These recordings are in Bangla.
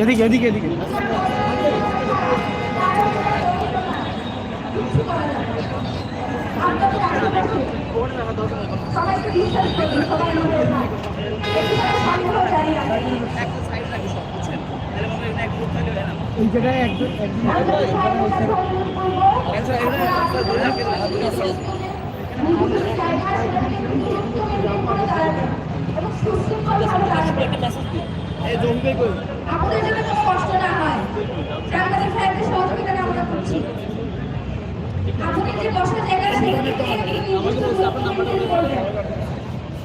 এদিকে এদিকে এদিকে এই জায়গায় একদম আমাদের জন্য কোনো কষ্ট না হয়, আমাদের ফ্যামিলি সহযোগিতা আমরা করছি। আপনি যে বসার জায়গা সেখানে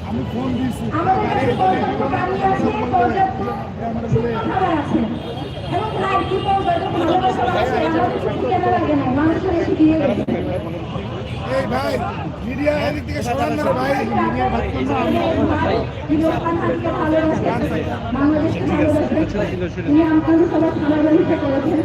আমি ফোন দিয়েছি আমাদের কাছে পানি আছে, পর্যাপ্ত খাবার আছে এবং ভাই কি পর্যাপ্ত ভালোবাসা আছে, আমাদের সাথে কেন লাগে না, মানুষের এসে দিয়ে গেছে। এই ভাই মিডিয়া এদিক থেকে সরান না ভাই, মিডিয়া ভাই ভিডিও খানকে ভালোবাসে, বাংলাদেশকে ভালোবাসে, তিনি আমাদের সবাই খাবার ব্যবস্থা করেছেন।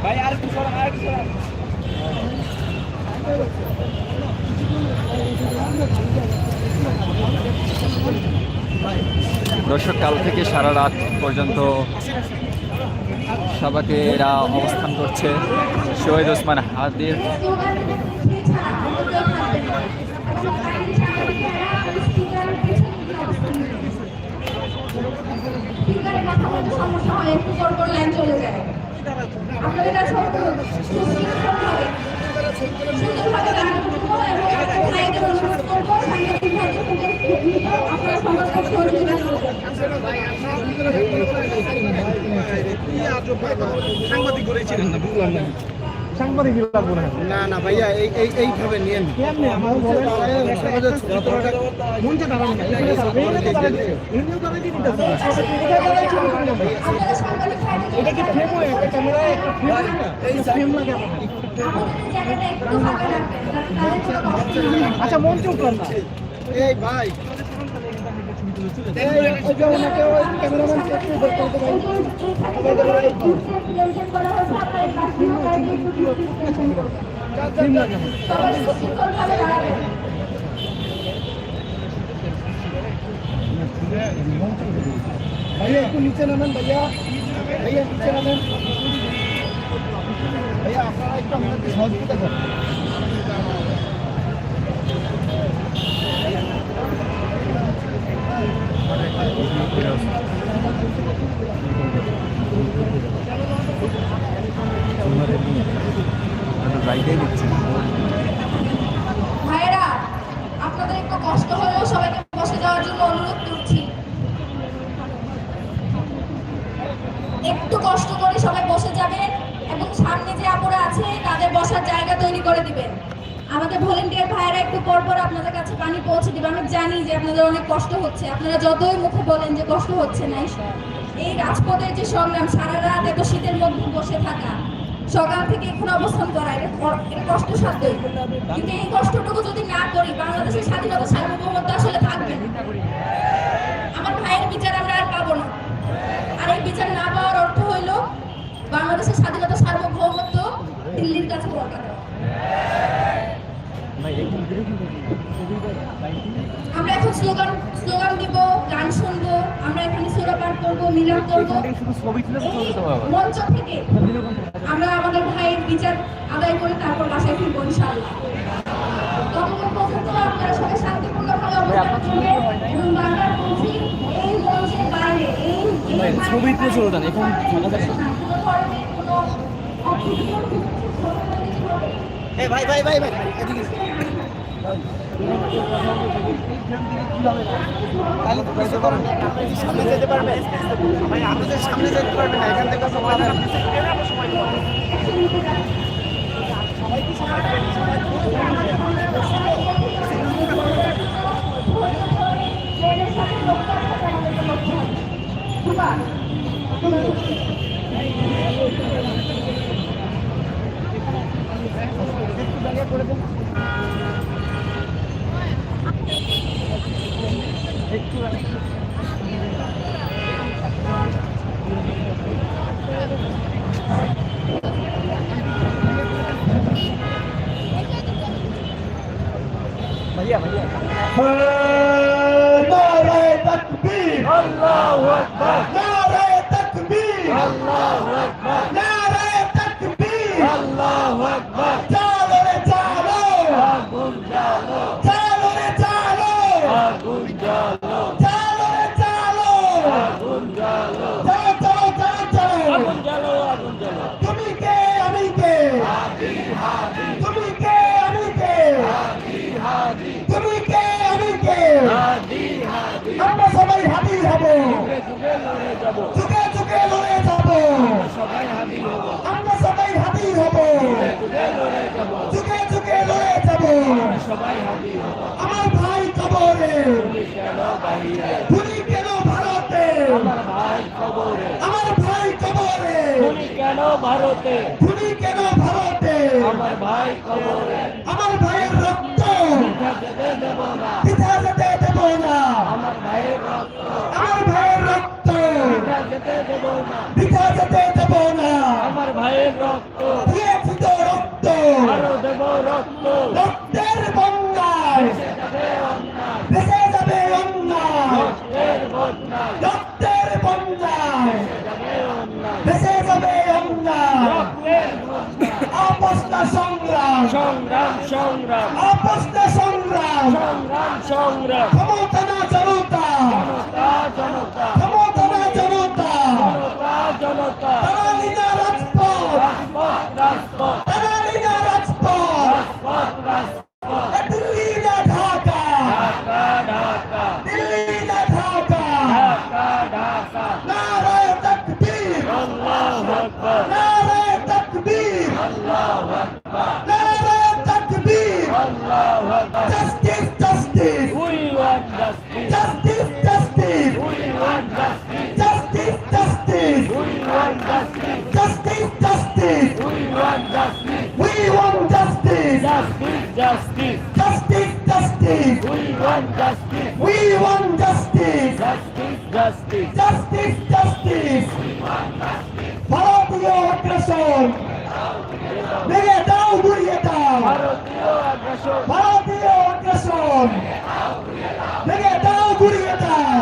ভাই আর কিছু দর্শক, কাল থেকে সারা রাত পর্যন্ত সবাইকে এরা অবস্থান করছে শহীদ ওসমান হাদির সমস্যা হয়, একটু পর পর লাইন চলে যায়। আপনাদের কাছে সুন্দরভাবে গান করবো এবং লাইনে অনুরোধ করবো আপনারা সবার কাছে সহযোগিতা করবেন। সাংবাদিক করেছিলেন না, বুঝলাম না সাংবাদিক লাগবো না। না না ভাইয়া এইভাবে নিয়ে কেমনে আমার মঞ্চে দাঁড়ানো এটা কি ফ্রেম হয়, একটা ক্যামেরায় একটা ফ্রেম লাগে। আচ্ছা মঞ্চে উঠলাম না এই ভাই ভাইয়া একটু নিচে নামেন, ভাইয়া ভাইয়া নিচে নামেন, ভাইয়া আপনারা একটু আমাদের সহযোগিতা করেন। ভাইয়েরা, আপনাদের একটু কষ্ট হলেও সবাইকে বসে যাওয়ার জন্য অনুরোধ করছি। একটু কষ্ট করে সবাই বসে যাবেন এবং সামনে যে আপুরা আছে তাদের বসার জায়গা তৈরি করে দিবেন। আমাদের ভলেন্টিয়ার ভাইয়েরা একটু পর পর আপনাদের কাছে পানি পৌঁছে দিবে। আমি জানি যে আপনাদের অনেক কষ্ট হচ্ছে, আপনারা যতই মুখে বলেন যে কষ্ট হচ্ছে না, এই রাজপথের যে সংগ্রাম, সারা রাত এত শীতের মধ্যে বসে থাকা, সকাল থেকে এখন অবস্থান করা, এটা কষ্টসাধ্যই। কিন্তু এই কষ্টটুকু যদি না করি, বাংলাদেশের স্বাধীনতা সার্বভৌমত্ব আসলে থাকবে না। আমার ভাইয়ের বিচার আমরা আর পাবো না। আর এই বিচার না পাওয়ার অর্থ হইল বাংলাদেশের স্বাধীনতা সার্বভৌমত্ব দিল্লির কাছে বরকরার। আমরা এখন স্লোগান স্লোগান দিব, গান শুনবো, আমরা এখানে সূরা পাঠ করবো, মিলাদ করবো। মঞ্চ থেকে আমরা আমাদের ভাইয়ের বিচার আদায় করে তারপর বাসায় ফিরবো ইনশাআল্লাহ। ততক্ষণ পর্যন্ত আপনারা সবাই শান্তিপূর্ণভাবে অবস্থান করবেন এবং বারবার বলছি এই মঞ্চের বাইরে এই ছবিতে চলে যান, এখন কোনো ধরনের কোনো অপ্রীতিকর ভাই ভাই ভাই ভাই এদিকে তাহলে তো কিছু করেন না, আপনি কি সামনে যেতে পারবেন ভাই? আপনি তো সামনে যেতে পারবেন না, এখান থেকে সময় দেন, আপনি সময় দেন। नारे तकबीर अल्लाहु अकबर, नारे तकबीर अल्लाहु अकबर, नारे तकबीर अल्लाहु अकबर। चलो रे चलो आगुन चलो, चलो रे चलो आगुन चलो, चलो रे चलो आगुन चलो, चलो चलो चलो चलो आगुन चलो, आगुन चलो। তুমি কে আমি কে হাদি হাদি, তুমি কে আমি কে হাদি হাদি, তুমি কে আমি কে হাদি হাদি। আমরা সবাই হাদি হব, যুগে যুগে লড়ে যাব, সবাই হাদি হব, আমরা সবাই হাদি হব, যুগে যুগে লড়ে যাব, সবাই হাদি হব। আমার ভাই কবরে, তুমি কেন ভারতে, আমার ভাই কবরে, আমার ভাই কবরে, তুমি কেন ভারতে, তুমি কেন ভারতে, আমার ভাই কবরে, আমার ভাইয়ের রক্ত পিতা যেতে দেব না, আমার ভাইয়ের রক্ত, আমার ভাইয়ের রক্ত পিতা যেতে দেব না, পিতা যেতে দেব না, আমার ভাইয়ের রক্ত দিয়েছি তো রক্ত, আরো দেব রক্ত, রক্তের বন্যায় ভেসে যাবে অন্যায়, রক্তের বন্যায়, রক্তের বন্যায় ভেসে যাবে অন্যায়, রক্তের বন্যায়। আপসটা সংগ্রাম, সংগ্রাম সংগ্রাম, আপসটা সংগ্রাম, সংগ্রাম সংগ্রাম। ক্ষমতা না জনতা, জনতা জনতা, ক্ষমতা না জনতা, জনতা জনতা। তারালি না রাজপথ, রাজপথ রাজপথ, তারালি না রাজপথ, রাজপথ রাজপথ। দিল্লি না ঢাকা, ঢাকা ঢাকা, দিল্লি না ঢাকা, ঢাকা ঢাকা। নারায়ে তাকবীর আল্লাহু আকবার, নারায়ে তাকবীর আল্লাহু আকবার, নারায়ে তাকবীর আল্লাহু আকবার। Justice justice, we want justice, justice justice, we want justice, justice justice, we want justice, justice justice, we want justice, we want justice, justice justice, justice justice, we want justice, we want justice, justice justice, justice justice. ভারতীয় আগ্রাসন ভেঙে দাও, গুড়িয়ে দাও, ভারতীয় আগ্রাসন, ভারতীয় আগ্রাসন ভেঙে দাও, গুড়িয়ে দাও।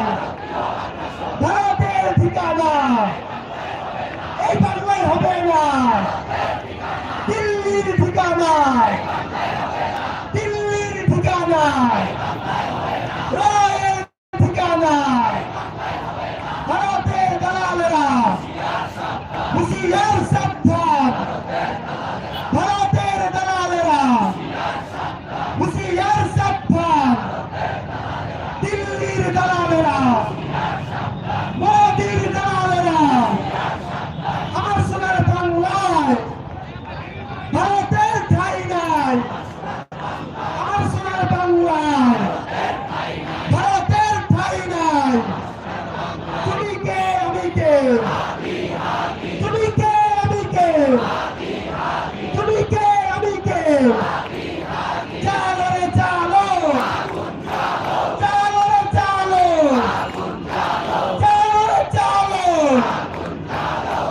ভারতের ঠিকানা এই বাংলায় হবে না, দিল্লির ঠিকানা, দিল্লির ঠিকানা, রায়ের ঠিকানা। ভারতের দালালেরা হুঁশিয়ার সাবধান, ভারতের দালালেরা হুঁশিয়ার সাবধান, দিল্লির দালালেরা, মোদির দালালেরা আমার সোনার বাংলায় ভারতের ঠাঁই নাই, আমার সোনার বাংলায় ভারতের ঠাঁই নাই। তুমি কে আমি কে, তুমি কে আমি কে, তুমি কে আমি কে। চালো রে চালো, চালো রে চালো, চালো রে চালো,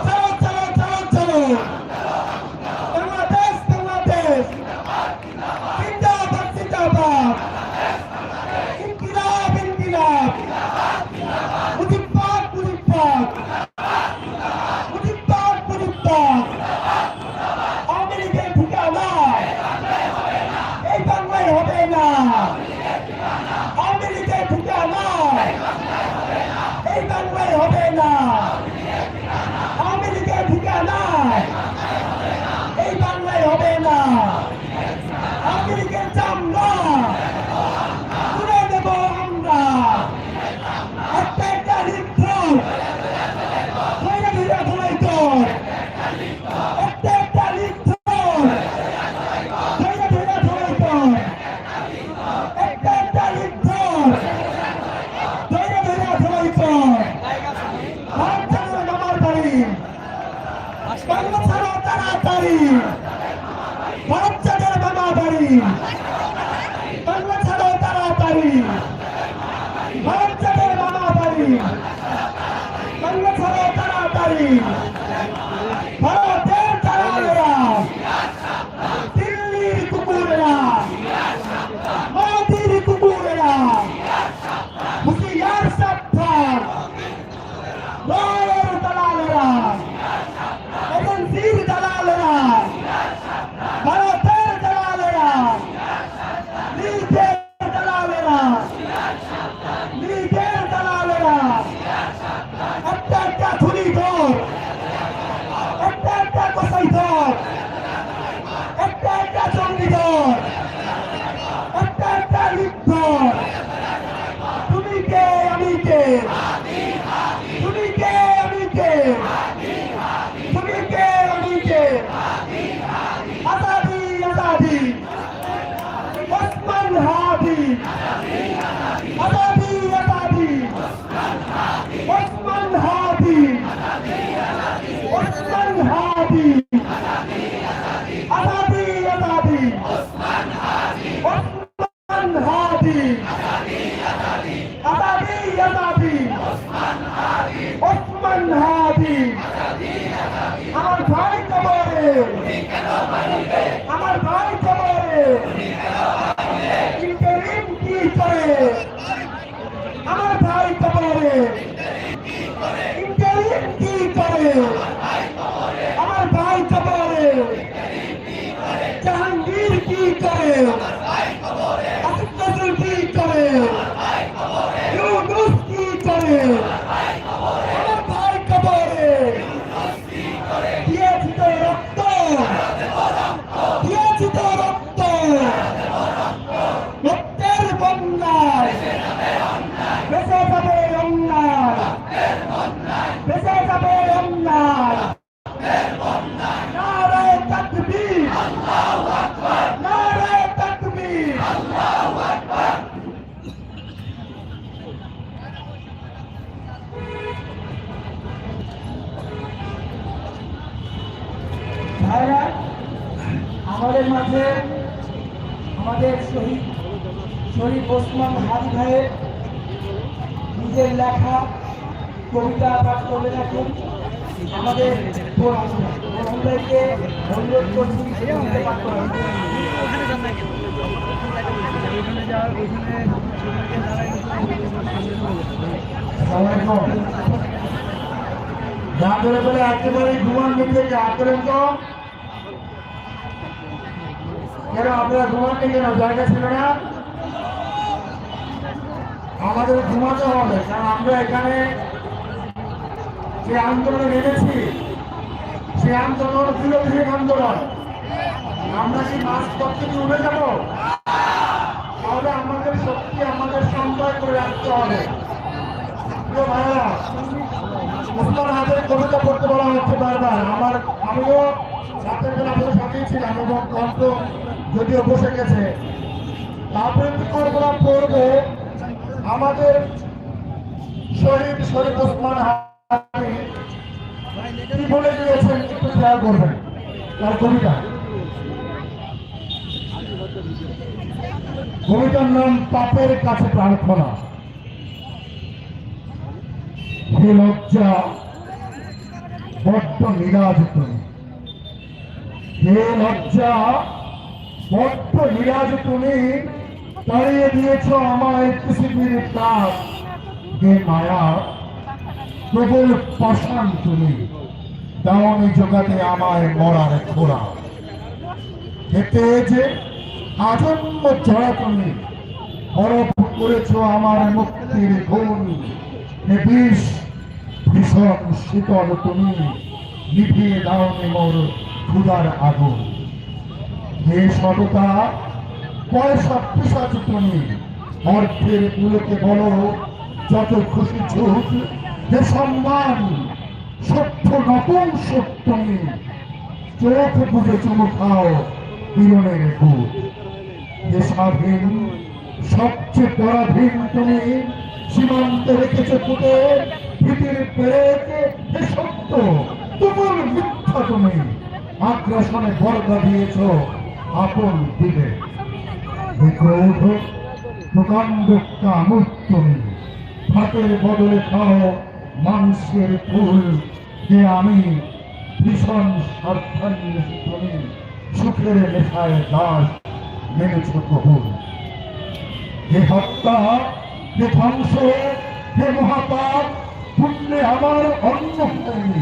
চলো চলো চলো চলো। বাংলাদেশ বাংলাদেশ জিন্দাবাদ আওয়ামী লীগের ঠিকানা এই বাংলায় হবে না। আওয়ামী লীগের চামড়া তুলে দেব আমরা। একটা একটা বিদ্রোহ ধৈর্য ধৈর্য ধৈর্য একটা একটা বিদ্রোহ ধৈর্য ধৈর্য ধৈর্য একটা একটা বিদ্রোহ ধৈর্য ধৈর্য ধৈর্য ভারত ছাড়ো আমার বাড়ি বাংলা ছাড়ো তাড়াতাড়ি ভারত ছাড়ো মামা বাড়ি বাংলা ছাড়ো তাড়াতাড়ি ভারত ছাড়ো মামা বাড়ি বাংলা ছাড়ো তাড়াতাড়ি ভারতের দালালেরা দিল্লির কুকুরেরা মোদির কুকুরেরা হুশিয়ার সাবধান লয়ের দালালেরা এজেন্সির দালালেরা ভারতের দালালেরা লীগের দালালেরা লীগের দালালেরা একটা একটা ধুলি ধর একটা একটা কসাই ধর একটা একটা জঙ্গি ধর একটা একটা লীগ ধর তুমি কে আমি কে তুমি কে আমি কে তুমি কে আমি কে আজাদি আজাদি ওসমান হাদি আজাদি আজাদি ওসমান হাদি ওসমান হাদি আজাদি আজাদি ওসমান হাদি আজাদি আজাদি ওসমান হাদি আমার ভাই কবরে আমার ভাই কবরে ইন্টারিম কি করে আমার ভাই কবরে ইন্টারিম কি করে আমার ভাই কবরে জাহাঙ্গীর কি করে আসিফ নজরুল কি করে ইউনুস কি করে আমার ভাই কবরে দিয়েছি তো রক্ত দিয়েছি তো রক্ত রক্তের বন্যায় বেঁচে যাবে অন্যায় বেঁচে যাবে অন্যায় নারায়ে তাকবীর নারায়ে তাকবীর ভাইরা আমাদের মাঝে আমাদের শহীদ ওসমান হাদি ভাইয়ের নিজের লেখা কবিতা পাঠ করবেন এখন আমাদের ভাইকে অনুরোধ করছি কবিতা পাঠ করার যাদের বলে একেবারে ঘুমান নিতে করেন তো কেন আপনারা ঘুমাননি কেন জায়গা ছিল না আমাদের ঘুমাতে হবে কারণ আমরা এখানে যে আন্দোলনে নেমেছি সে আন্দোলন বিরোধী আন্দোলন আমরা কি মাছ পথে উঠে যাব তাহলে আমাদের শক্তি আমাদের সঞ্চয় করে রাখতে হবে প্রিয় ভাইরা ওসমান হাদির কবিতা পড়তে বলা হচ্ছে বারবার আমিও রাতের বেলা আপনাদের সাথেই ছিলাম এবং কণ্ঠ যদিও বসে গেছে আবৃত্তি করবো পড়বো আমাদের শহীদ ওসমান হাদি কি বলে দিয়েছেন একটু খেয়াল করবেন তার কবিতার নাম পাপের কাছে প্রার্থনা। হে লজ্জা বড্ড নিরাজ তুমি, হে লজ্জা বড্ড নিরাজ তুমি, তাড়িয়ে দিয়েছ আমায় পৃথিবীর কাজ। হে মায়া প্রবল পাষাণ তুমি, দাওনি জোগাতে আমায় মরার খোরা। হে তেজে আজন্ম জড়া তুমি, বরফ করেছ আমার মুক্তির গুণ। হে বিষ ভীষণ শীতল তুমি নিভিয়ে দাও মোর ক্ষুধার আগুন। হে সততা পয়সা পিসাচ তুমি, অর্থের কুলোকে বলো যত খুশি ঝুঁক। হে সম্মান সত্য নপুংসক তুমি, চোখ বুঝে চুমু খাও পীড়নের বুক। হে স্বাধীন সবচেয়ে পরাধীন তুমি, সীমান্তে রেখেছে ফুটে ভীতির পেরেক। হে সত্য তুমুল মিথ্যা তুমি, আগ্রাসনে বর্গা দিয়েছ আপন দিলে। হে ক্রোধ প্রকাণ্ড কামুক তুমি, ভাতের বদলে খাও মানুষের ফুল। হে আমি ভীষণ স্বার্থান্বেষী তুমি, সুখের নেশায় দাস মেনেছ কবুল। হে হত্যা হে ধ্বংস হে মহাপাপ, পুণ্যে আমার অন্ন হয়নি।